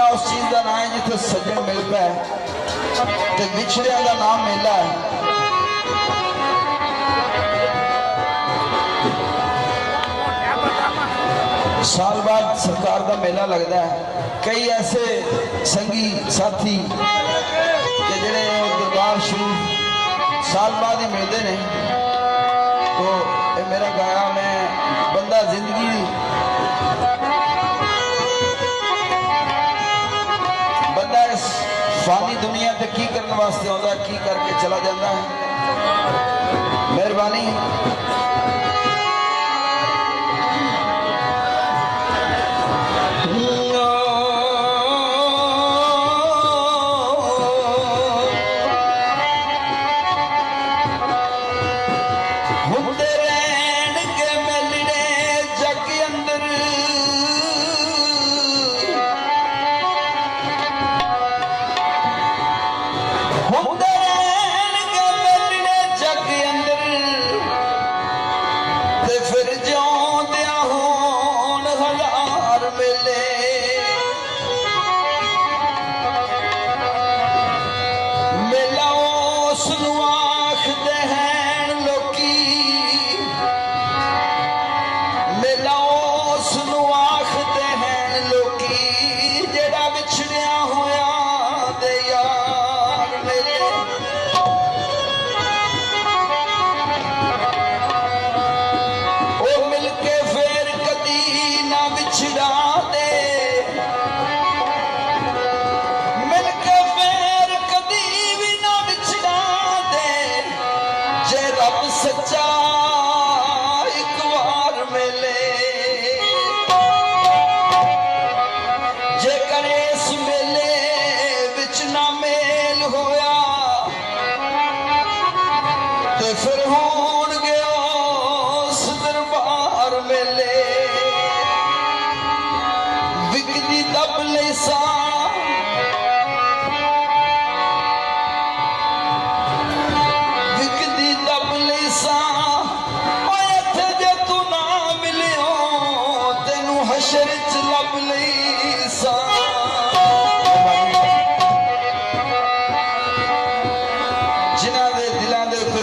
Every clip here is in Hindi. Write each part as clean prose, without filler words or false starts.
उस चीज का नाम है जिथे सज्जन मिल पाए ते विछड़िया का नाम मेला है। साल बाद सरकार का मेला लगता है। कई ऐसे संगी साथी के जड़े दरबार शरीफ साल बाद ही मिलते हैं। तो ये मेरा गाया मैं बंदा जिंदगी बंदा इस फानी दुनिया पे की करने वास्ते आता है, की करके चला जाता है। मेहरबानी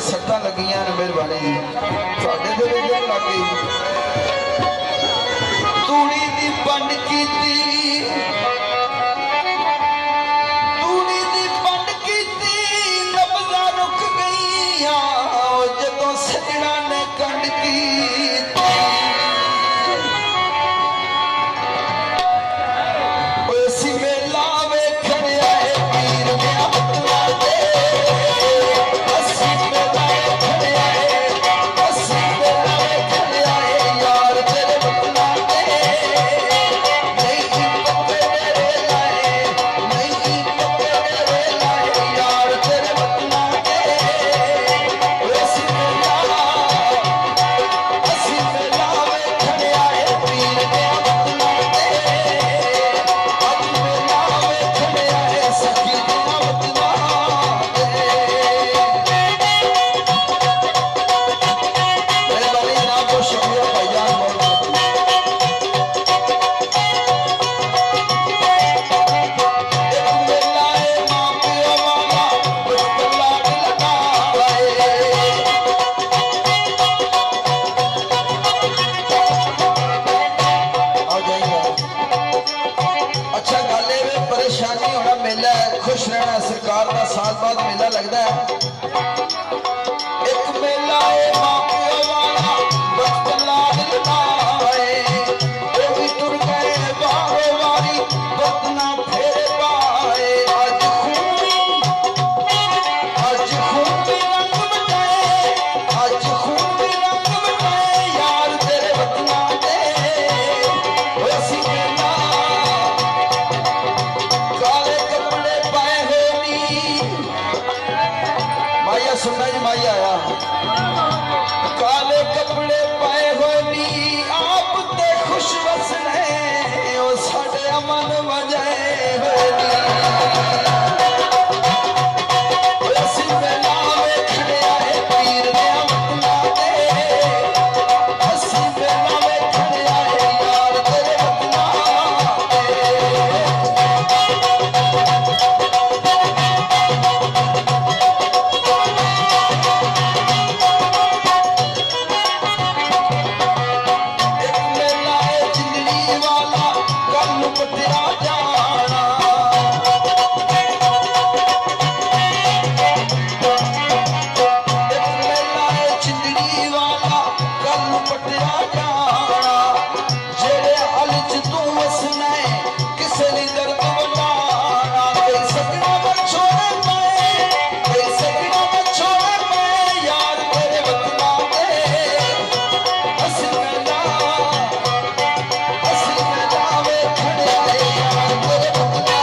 सट्टा लगियां ने मेहरबानी थोड़े दे लग गई तूड़ी दी पंड की नब्ज़ां रुक गईयां जदों सजना ने कंड की मेला वेखण आए पीर खुश रहना। सरकार का साल बाद मेला लगता है। एक मेला है मां प्यो वाला बचपन लाड लटाए वो भी टुर गए बारो वारी बदना फेरे पाए आज खून भी रंग बटाए आज खून भी रंग बटाए यार तेरे बदना दे वैसी मेला काले कपड़े पाए होनी पटिया जाना जेड़े हल च तू वसना है किसे नी दर्द वटाना कोई सगना में छोड़े मैं कोई सगना में छोड़े मैं यार तेरे वतना दे असल मेला वे खड़े आए यार तेरे वतना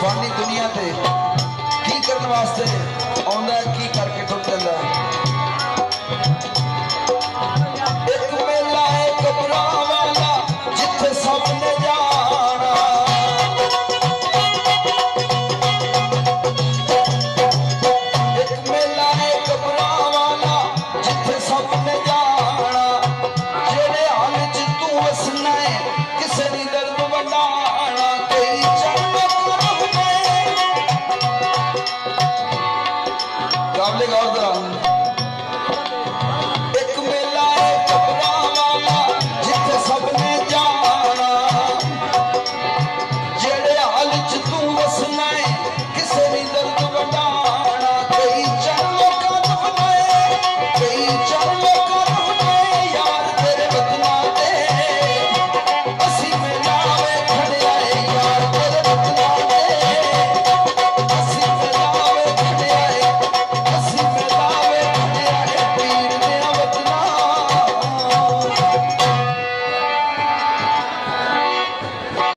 फानी दुनिया ते की करने वास्ते आंदा की करके टुट जाता एक मेला है कबरा वाला जिथे सबने जाना एक मेला है कबरा वाला जिथे सबने